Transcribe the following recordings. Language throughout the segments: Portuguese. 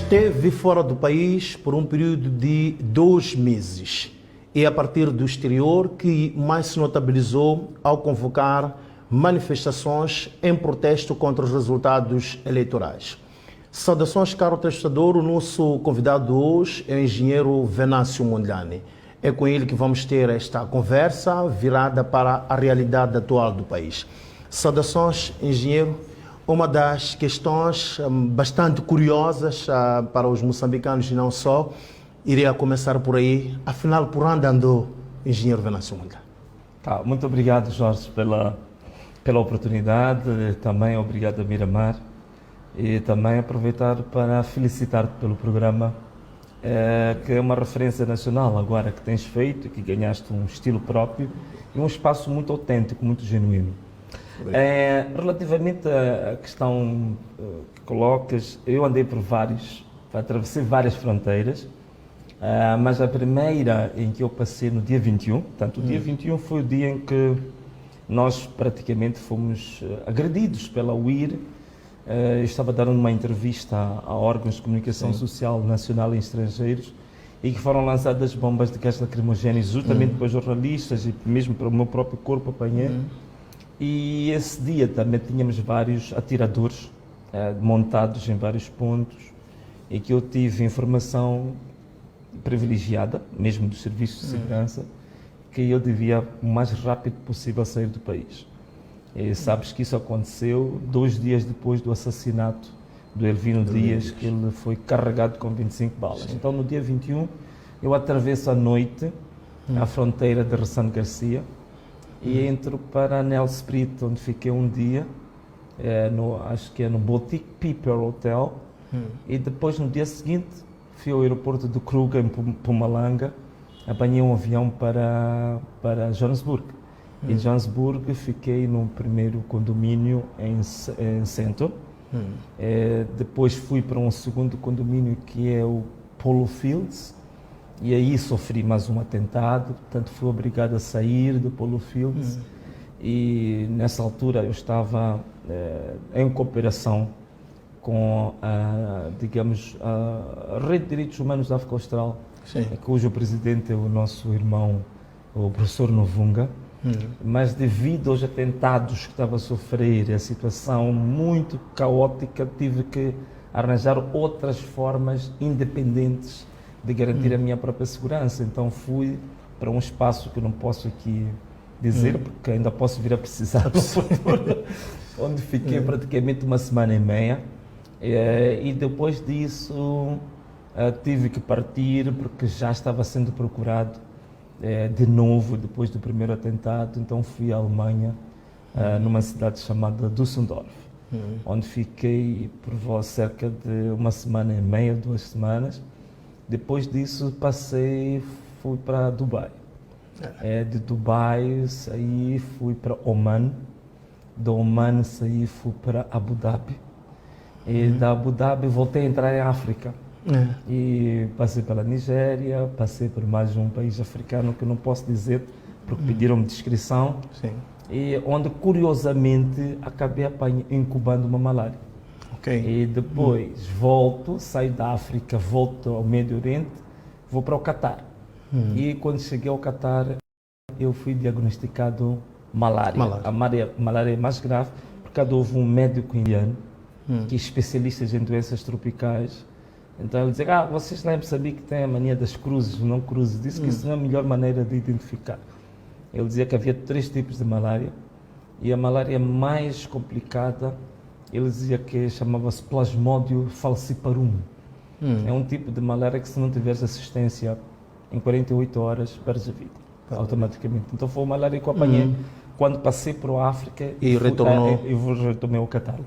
Esteve fora do país por um período de 2 meses. É a partir do exterior que mais se notabilizou ao convocar manifestações em protesto contra os resultados eleitorais. Saudações, caro telespectador. O nosso convidado hoje é o engenheiro Venâncio Mondlane. É com ele que vamos ter esta conversa virada para a realidade atual do país. Saudações, engenheiro. Uma das questões bastante curiosas para os moçambicanos e não só, iria começar por aí. Afinal, por onde andou o engenheiro Venâncio Mondlane? Tá, muito obrigado, Jorge, pela oportunidade. Também obrigado a Miramar. E também aproveitar para felicitar-te pelo programa, que é uma referência nacional agora que tens feito, que ganhaste um estilo próprio e um espaço muito autêntico, muito genuíno. Relativamente à questão que colocas, eu andei atravessei várias fronteiras, mas a primeira em que eu passei no dia 21, portanto o dia 21 foi o dia em que nós praticamente fomos agredidos pela UIR. Eu estava dando uma entrevista a órgãos de comunicação social nacional e estrangeiros e que foram lançadas bombas de gás lacrimogéneos justamente para jornalistas e mesmo para o meu próprio corpo apanhei. E esse dia também tínhamos vários atiradores montados em vários pontos e que eu tive informação privilegiada, mesmo dos serviços de segurança, que eu devia o mais rápido possível sair do país. E sabes que isso aconteceu 2 dias depois do assassinato do Elvino Dias, que ele foi carregado com 25 balas. Então no dia 21 eu atravesso à noite a fronteira de Ressano Garcia e entro para Nelspruit, onde fiquei um dia, acho que é no Boutique Piper Hotel, e depois no dia seguinte fui ao aeroporto de Kruger, em Mpumalanga, apanhei um avião para Johannesburg. Em Johannesburg fiquei no primeiro condomínio em Centro, depois fui para um segundo condomínio que é o Polo Fields, e aí sofri mais um atentado, portanto fui obrigado a sair do Polo Fields e nessa altura eu estava em cooperação com a Rede de Direitos Humanos da África Austral, cujo presidente é o nosso irmão, o professor Novunga, mas devido aos atentados que estava a sofrer, a situação muito caótica, tive que arranjar outras formas independentes de garantir a minha própria segurança. Então fui para um espaço que eu não posso aqui dizer, porque ainda posso vir a precisar no futuro, onde fiquei praticamente 1 semana e meia. E depois disso tive que partir, porque já estava sendo procurado de novo, depois do primeiro atentado. Então fui à Alemanha, numa cidade chamada Düsseldorf, onde fiquei por cerca de 1 semana e meia, 2 semanas. Depois disso fui para Dubai. De Dubai saí, fui para Oman. Do Oman saí, fui para Abu Dhabi. E da Abu Dhabi voltei a entrar em África. E passei pela Nigéria, passei por mais um país africano que eu não posso dizer porque pediram-me descrição. E onde curiosamente acabei incubando uma malária. E depois saio da África, volto ao Médio Oriente, vou para o Catar. E quando cheguei ao Catar, eu fui diagnosticado malária. A malária é mais grave, porque houve um médico indiano, que é especialista em doenças tropicais. Então ele dizia, vocês lá em Moçambique têm a mania das cruzes, não cruzes. Disse que isso não é a melhor maneira de identificar. Ele dizia que havia 3 tipos de malária, e a malária mais complicada, ele dizia que chamava-se Plasmodium falciparum. É um tipo de malária que, se não tiveres assistência em 48 horas, perdes a vida, automaticamente. Então foi uma malária que eu apanhei quando passei para a África e retomei o Catar.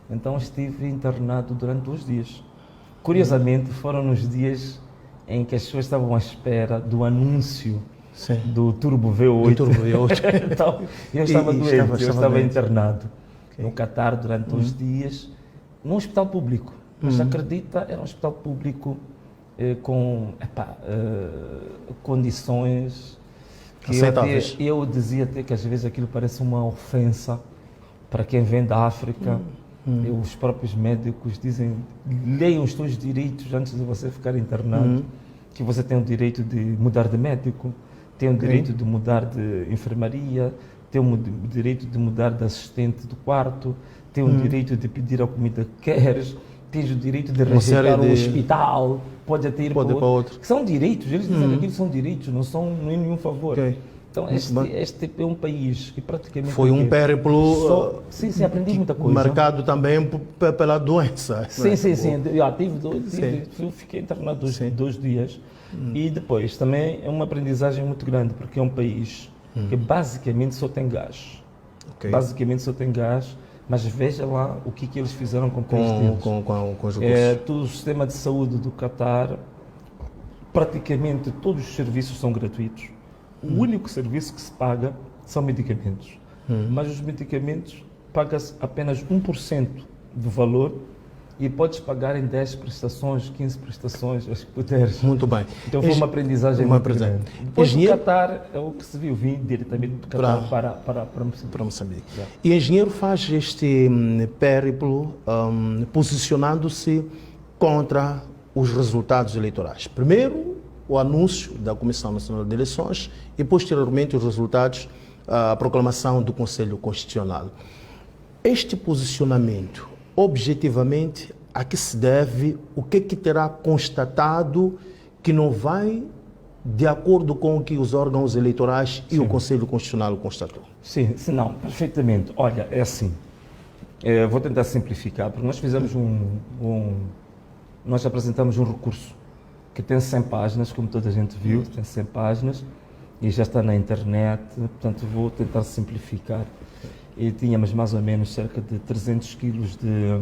Então estive internado durante 2 dias. Curiosamente, foram nos dias em que as pessoas estavam à espera do anúncio do Turbo V8. Então, eu estava doente, eu estava internado no Catar durante 2 dias, num hospital público. Mas acredita, era um hospital público com condições que eu dizia até que às vezes aquilo parece uma ofensa para quem vem da África Os próprios médicos dizem, leiam os seus direitos antes de você ficar internado, que você tem o direito de mudar de médico, tem o direito de mudar de enfermaria, tem o direito de mudar de assistente do quarto, tem o direito de pedir a comida que queres, tens o direito de rejeitar um hospital, pode até ir para outro. São direitos, eles dizem que aquilo são direitos, não é nenhum favor. Então, este é um país que praticamente... Foi um périplo... Sim, aprendi muita coisa. Marcado também pela doença. Sim. Eu fiquei internado dois dias. E depois, também é uma aprendizagem muito grande, porque é um país que basicamente só tem gás. Basicamente só tem gás, mas veja lá o que eles fizeram com o país deles. Com os recursos. Todo o sistema de saúde do Qatar, praticamente todos os serviços são gratuitos. O único serviço que se paga são medicamentos. Mas os medicamentos paga-se apenas 1% do valor e podes pagar em 10 prestações, 15 prestações, as que puderes. Muito bem. Então foi uma aprendizagem muito grande. Depois do Qatar, é o que se viu, vim diretamente do Qatar para Moçambique. E o engenheiro faz este périplo posicionando-se contra os resultados eleitorais. Primeiro, o anúncio da Comissão Nacional de Eleições e, posteriormente, os resultados, a proclamação do Conselho Constitucional. Este posicionamento, objetivamente, a que se deve, o que terá constatado que não vai de acordo com o que os órgãos eleitorais e o Conselho Constitucional constatou? Sim, não, perfeitamente. Olha, é assim, vou tentar simplificar, porque nós fizemos nós apresentamos um recurso que tem 100 páginas, como toda a gente viu, tem 100 páginas e já está na internet, portanto vou tentar simplificar. E tínhamos mais ou menos cerca de 300 quilos de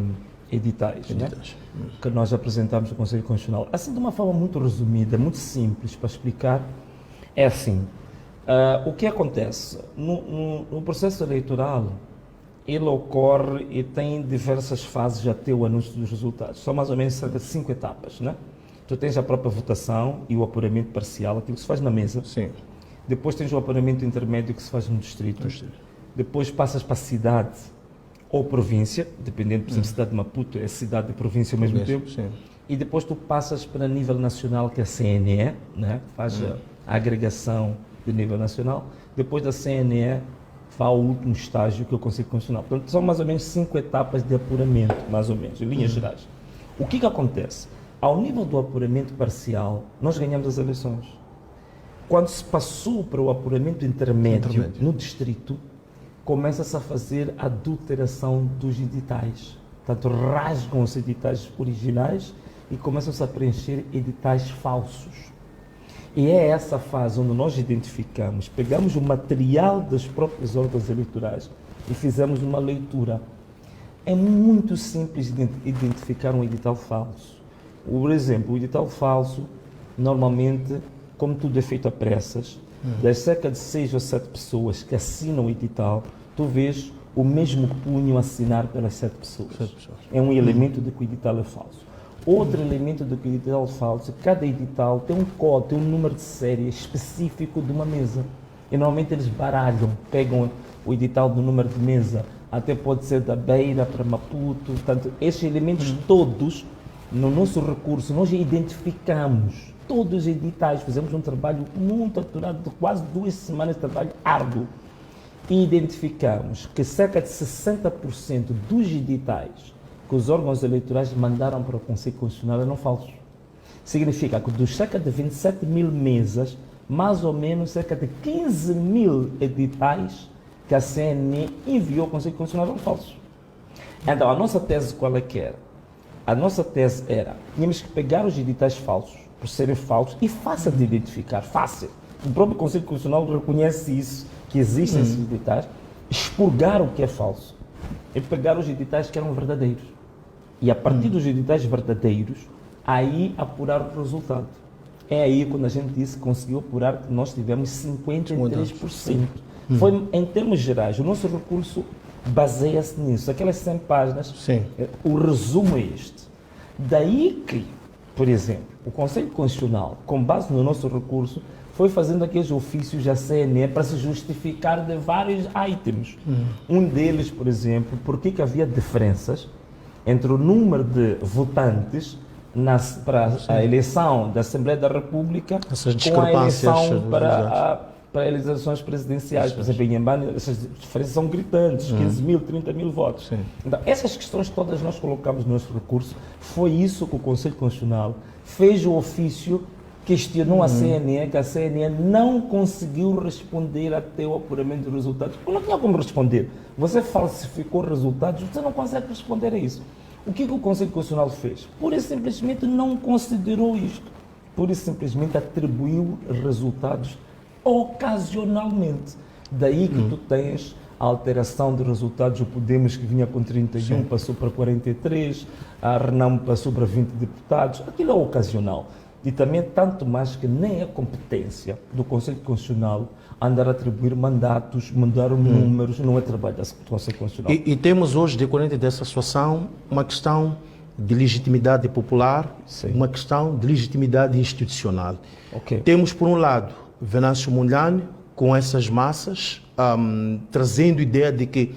editais. Né? Que nós apresentámos ao Conselho Constitucional. Assim, de uma forma muito resumida, muito simples para explicar, é assim, o que acontece? No processo eleitoral, ele ocorre e tem diversas fases até o anúncio dos resultados. São mais ou menos cerca de 5 etapas, né? Tu tens a própria votação e o apuramento parcial, aquilo que se faz na mesa. Sim. Depois tens o apuramento intermédio que se faz no distrito. Depois passas para a cidade ou província, dependendo, por exemplo, cidade de Maputo é cidade e província ao mesmo tempo. Sim. E depois tu passas para nível nacional, que é a CNE, né? Faz a agregação de nível nacional. Depois da CNE, vai ao último estágio, que é o Conselho Constitucional. Portanto, são mais ou menos 5 etapas de apuramento, mais ou menos, em linhas gerais. O que acontece? Ao nível do apuramento parcial, nós ganhamos as eleições. Quando se passou para o apuramento intermédio no distrito, começa-se a fazer a adulteração dos editais. Portanto, rasgam os editais originais e começam-se a preencher editais falsos. E é essa fase onde nós identificamos, pegamos o material das próprias órgãos eleitorais e fizemos uma leitura. É muito simples identificar um edital falso. Por exemplo, o edital falso, normalmente, como tudo é feito a pressas, das cerca de 6 ou 7 pessoas que assinam o edital, tu vês o mesmo punho assinar pelas 7 pessoas. É um elemento de que o edital é falso. Outro elemento de que o edital é falso, cada edital tem um código, tem um número de série específico de uma mesa. E normalmente eles baralham, pegam o edital do número de mesa, até pode ser da Beira para Maputo. Portanto, estes elementos todos, no nosso recurso, nós identificamos todos os editais, fizemos um trabalho muito apurado, de quase 2 semanas de trabalho árduo, e identificamos que cerca de 60% dos editais que os órgãos eleitorais mandaram para o Conselho Constitucional eram falsos. Significa que dos cerca de 27 mil mesas, mais ou menos cerca de 15 mil editais que a CNE enviou ao Conselho Constitucional eram falsos. Então, a nossa tese qual é que era? A nossa tese era, tínhamos que pegar os editais falsos, por serem falsos, e fácil de identificar, fácil. O próprio Conselho Constitucional reconhece isso, que existem esses editais, expurgar o que é falso, e pegar os editais que eram verdadeiros. E a partir dos editais verdadeiros, aí apurar o resultado. É aí quando a gente disse que conseguiu apurar que nós tivemos 53%. Foi, em termos gerais, o nosso recurso baseia-se nisso. Aquelas 100 páginas, o resumo é este. Daí que, por exemplo, o Conselho Constitucional, com base no nosso recurso, foi fazendo aqueles ofícios à CNE para se justificar de vários itens. Um deles, por exemplo, porque que havia diferenças entre o número de votantes para a eleição da Assembleia da República Essas com a discrepâncias eleição dos para as eleições presidenciais. Por exemplo, em Inhambane, essas diferenças são gritantes, 15 mil, 30 mil votos. Sim. Então, essas questões todas nós colocamos no nosso recurso. Foi isso que o Conselho Constitucional fez o ofício, questionou a CNE, que a CNE não conseguiu responder até o apuramento dos resultados. Não tinha como responder. Você falsificou resultados, você não consegue responder a isso. O que o Conselho Constitucional fez? Pura e simplesmente não considerou isto. Pura e simplesmente atribuiu resultados ocasionalmente. Daí que tu tens a alteração de resultados. O Podemos, que vinha com 31, passou para 43, a Renamo passou para 20 deputados. Aquilo é ocasional. E também, tanto mais que nem é competência do Conselho Constitucional andar a atribuir mandatos, mudar números, não é trabalho do Conselho Constitucional. E temos hoje, decorrente dessa situação, uma questão de legitimidade popular, uma questão de legitimidade institucional. Okay. Temos, por um lado, Venâncio Mondlane, com essas massas, trazendo a ideia de que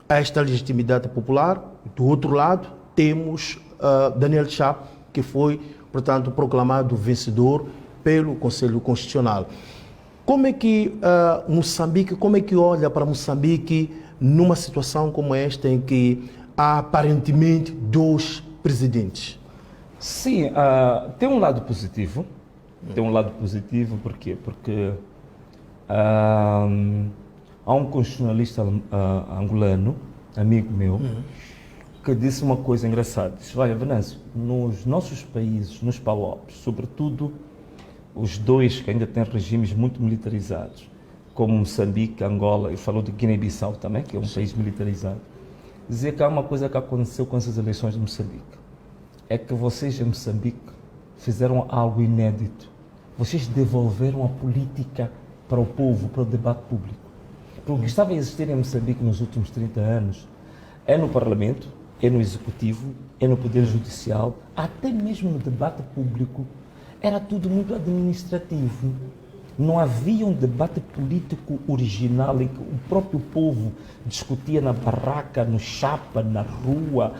há esta legitimidade popular. Do outro lado, temos Daniel Chapo, que foi, portanto, proclamado vencedor pelo Conselho Constitucional. Como é que Moçambique, como é que olha para Moçambique numa situação como esta, em que há aparentemente dois presidentes? Sim, tem um lado positivo. Tem um lado positivo, por quê? Porque há um constitucionalista angolano, amigo meu, que disse uma coisa engraçada. Disse: olha, Venâncio, nos nossos países, nos PALOPs, sobretudo os dois que ainda têm regimes muito militarizados, como Moçambique, Angola, e falou de Guiné-Bissau também, que é um país militarizado, dizia que há uma coisa que aconteceu com essas eleições de Moçambique. É que vocês em Moçambique fizeram algo inédito. Vocês devolveram a política para o povo, para o debate público. Porque o que estava a existir em Moçambique nos últimos 30 anos é no Parlamento, é no Executivo, é no Poder Judicial, até mesmo no debate público, era tudo muito administrativo. Não havia um debate político original em que o próprio povo discutia na barraca, no chapa, na rua,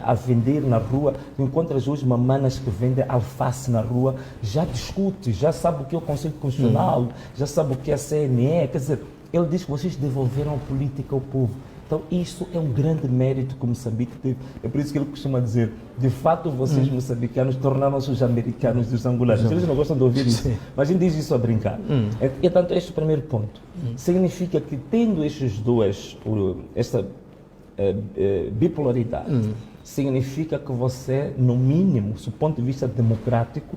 a vender na rua. Encontras hoje mamanas que vendem alface na rua, já discute, já sabe o que é o Conselho Constitucional, já sabe o que é a CNE. Quer dizer, ele diz que vocês devolveram a política ao povo. Então, isso é um grande mérito que Moçambique teve. É por isso que ele costuma dizer: de fato, vocês moçambicanos tornaram-se os americanos dos angolanos. Eles não gostam de ouvir isso, mas a gente diz isso a brincar. E, tanto, este primeiro ponto significa que, tendo estes dois, esta bipolaridade, significa que você, no mínimo, do ponto de vista democrático,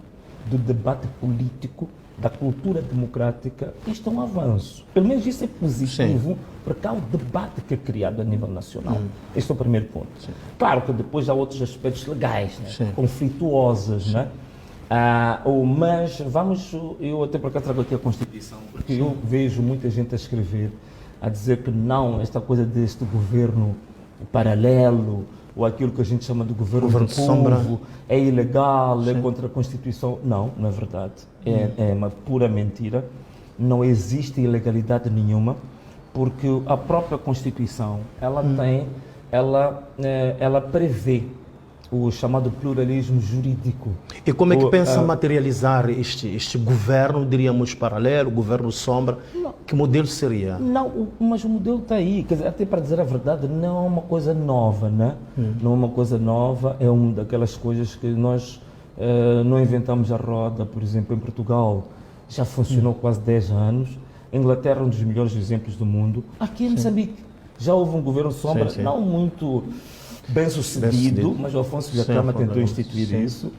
do debate político, da cultura democrática, isto é um avanço. Pelo menos isso é positivo, porque há o debate que é criado a nível nacional. Este é o primeiro ponto. Claro que depois há outros aspectos legais, né? Conflituosos, né? Mas eu até por cá trago aqui a Constituição, porque eu vejo muita gente a escrever, a dizer que não, esta coisa deste governo paralelo, ou aquilo que a gente chama de governo do povo, é ilegal, é contra a Constituição. Não, não é verdade. É uma pura mentira. Não existe ilegalidade nenhuma, porque a própria Constituição, ela prevê o chamado pluralismo jurídico. E como é que pensa materializar este governo, diríamos, paralelo, governo sombra? Não. Que modelo seria? Não, mas o modelo está aí. Quer dizer, até para dizer a verdade, não é uma coisa nova, né? Não é uma coisa nova, é uma daquelas coisas que nós não inventamos a roda. Por exemplo, em Portugal já funcionou quase 10 anos. A Inglaterra é um dos melhores exemplos do mundo. Aqui em Moçambique já houve um governo sombra, não muito bem sucedido, mas o Afonso Dhlakama tentou instituir isso.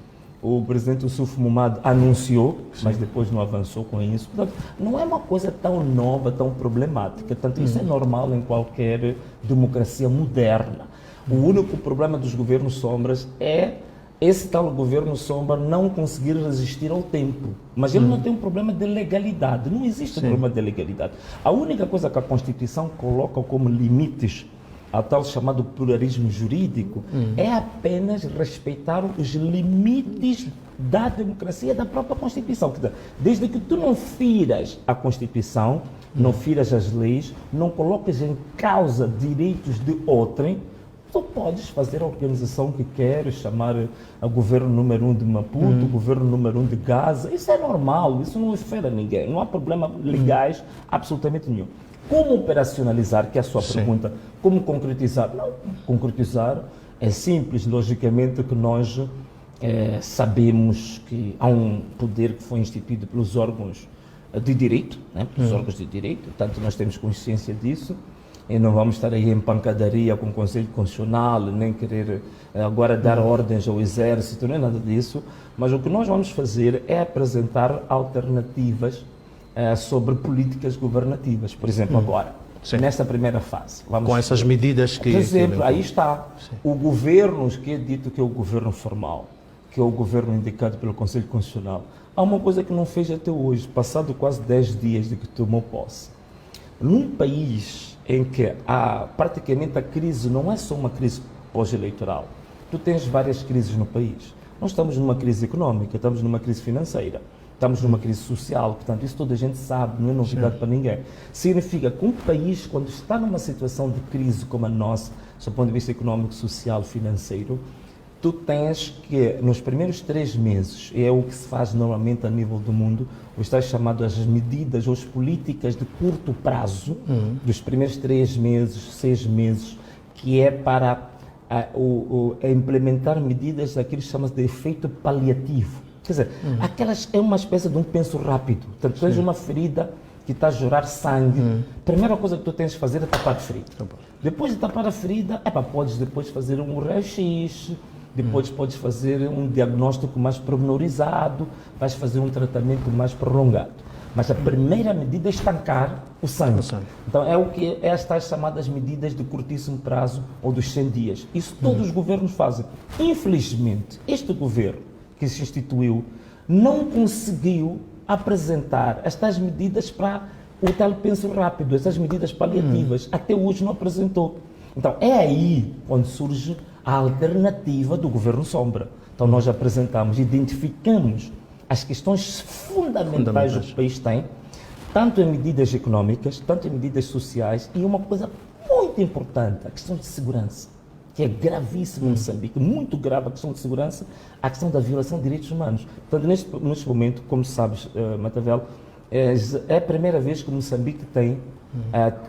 O presidente Yusuf Mahamat anunciou, mas depois não avançou com isso. Portanto, não é uma coisa tão nova, tão problemática. Portanto, isso é normal em qualquer democracia moderna. O único problema dos governos sombras é esse tal governo sombra não conseguir resistir ao tempo. Mas ele não tem um problema de legalidade. Não existe problema de legalidade. A única coisa que a Constituição coloca como limites a tal chamado pluralismo jurídico é apenas respeitar os limites da democracia, da própria Constituição. Desde que tu não firas a Constituição, não firas as leis, não colocas em causa direitos de outrem, Tu podes fazer a organização que queres, chamar o governo número 1 de Maputo, o governo número 1 de Gaza. Isso é normal, isso não ofende a ninguém. Não há problema legais absolutamente nenhum. Como operacionalizar, que é a sua pergunta, como concretizar? Não, concretizar é simples, logicamente que nós sabemos que há um poder que foi instituído pelos órgãos de direito, né? Pelos órgãos de direito, portanto nós temos consciência disso e não vamos estar aí em pancadaria com o Conselho Constitucional, nem querer agora dar ordens ao Exército, nem nada disso, mas o que nós vamos fazer é apresentar alternativas sobre políticas governativas, por exemplo, agora, nesta primeira fase. Vamos com essas medidas que... Por exemplo, aí está, o governo que é dito que é o governo formal, que é o governo indicado pelo Conselho Constitucional, há uma coisa que não fez até hoje, passado quase 10 dias de que tomou posse. Num país em que há praticamente a crise, não é só uma crise pós-eleitoral, tu tens várias crises no país. Nós estamos numa crise económica, estamos numa crise financeira, estamos numa crise social, portanto isso toda a gente sabe, não é novidade para ninguém. Significa que um país, quando está numa situação de crise como a nossa, do ponto de vista económico, social, financeiro, tu tens que, nos primeiros 3 meses, é o que se faz normalmente a nível do mundo, os tais chamadas medidas ou as políticas de curto prazo, dos primeiros 3 meses, 6 meses, que é para implementar medidas daquilo que chama de efeito paliativo. Quer dizer, aquelas é uma espécie de um penso rápido. Portanto, tens uma ferida que está a jorrar sangue. Primeira coisa que tu tens de fazer é tapar a ferida. Depois de tapar a ferida, podes depois fazer um raio-x, depois podes fazer um diagnóstico mais pormenorizado, vais fazer um tratamento mais prolongado. Mas a primeira medida é estancar o sangue. Então é o que estas chamadas medidas de curtíssimo prazo ou dos 100 dias. Isso todos os governos fazem. Infelizmente, este governo que se instituiu não conseguiu apresentar estas medidas para o tal penso rápido, essas medidas paliativas. Até hoje não apresentou. Então é aí onde surge a alternativa do governo sombra. Então nós apresentamos, identificamos as questões fundamentais que o país tem, tanto em medidas económicas, tanto em medidas sociais, e uma coisa muito importante, a questão de segurança, que é gravíssima em Moçambique, muito grave a questão de segurança, a questão da violação de direitos humanos. Portanto, neste momento, como sabes, Matavel, é a primeira vez que Moçambique tem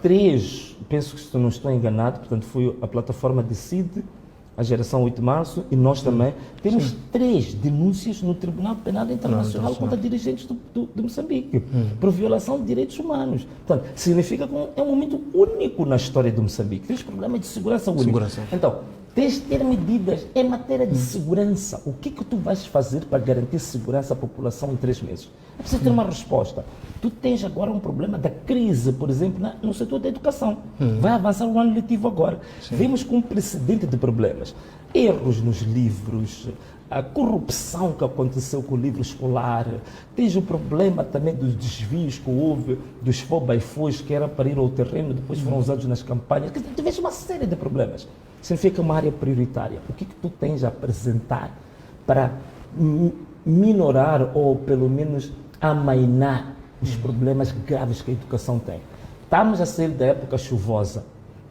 3, penso que se não estou enganado, portanto foi a plataforma Decide, a geração 8 de março, e nós também temos 3 denúncias no Tribunal Penal Internacional contra dirigentes de Moçambique, por violação de direitos humanos. Portanto, significa que é um momento único na história de Moçambique. Tens problemas de segurança único. Então, tens de ter medidas em matéria de segurança. O que tu vais fazer para garantir segurança à população em 3 meses? É preciso ter uma resposta. Tu tens agora um problema da crise, por exemplo, no setor da educação. Vai avançar o ano letivo agora. Vemos com um precedente de problemas. Erros nos livros, a corrupção que aconteceu com o livro escolar, tens o problema também dos desvios que houve, dos FOBAIFOs que era para ir ao terreno, depois foram usados nas campanhas. Tu vês uma série de problemas. Significa uma área prioritária. O que tu tens a apresentar para minorar ou pelo menos amainar os problemas graves que a educação tem? Estamos a sair da época chuvosa.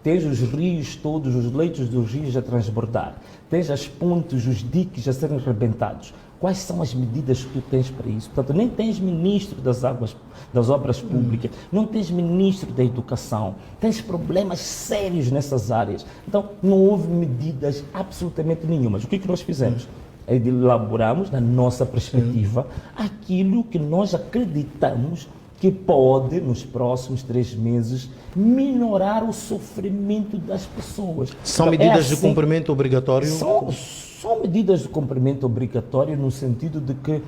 Tens os rios todos, os leitos dos rios a transbordar. Tens as pontes, os diques a serem rebentados. Quais são as medidas que tu tens para isso? Portanto, nem tens ministro das obras públicas, não tens ministro da educação. Tens problemas sérios nessas áreas. Então, não houve medidas absolutamente nenhumas. O que nós fizemos? Elaboramos, na nossa perspectiva, aquilo que nós acreditamos que pode, nos próximos 3 meses, minorar o sofrimento das pessoas. São então, medidas de cumprimento obrigatório? São medidas de cumprimento obrigatório no sentido de que...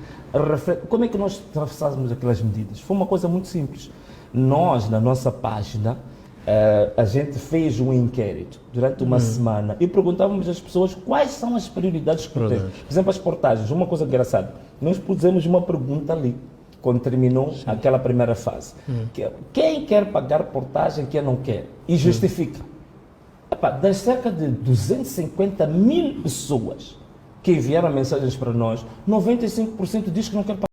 Como é que nós traçamos aquelas medidas? Foi uma coisa muito simples. Nós, na nossa página, a gente fez um inquérito durante uma semana e perguntávamos às pessoas quais são as prioridades que têm. Por exemplo, as portagens. Uma coisa engraçada, nós pusemos uma pergunta ali, quando terminou aquela primeira fase. Quem quer pagar portagem, quem não quer? E justifica. Das cerca de 250 mil pessoas que enviaram mensagens para nós, 95% diz que não quer pagar.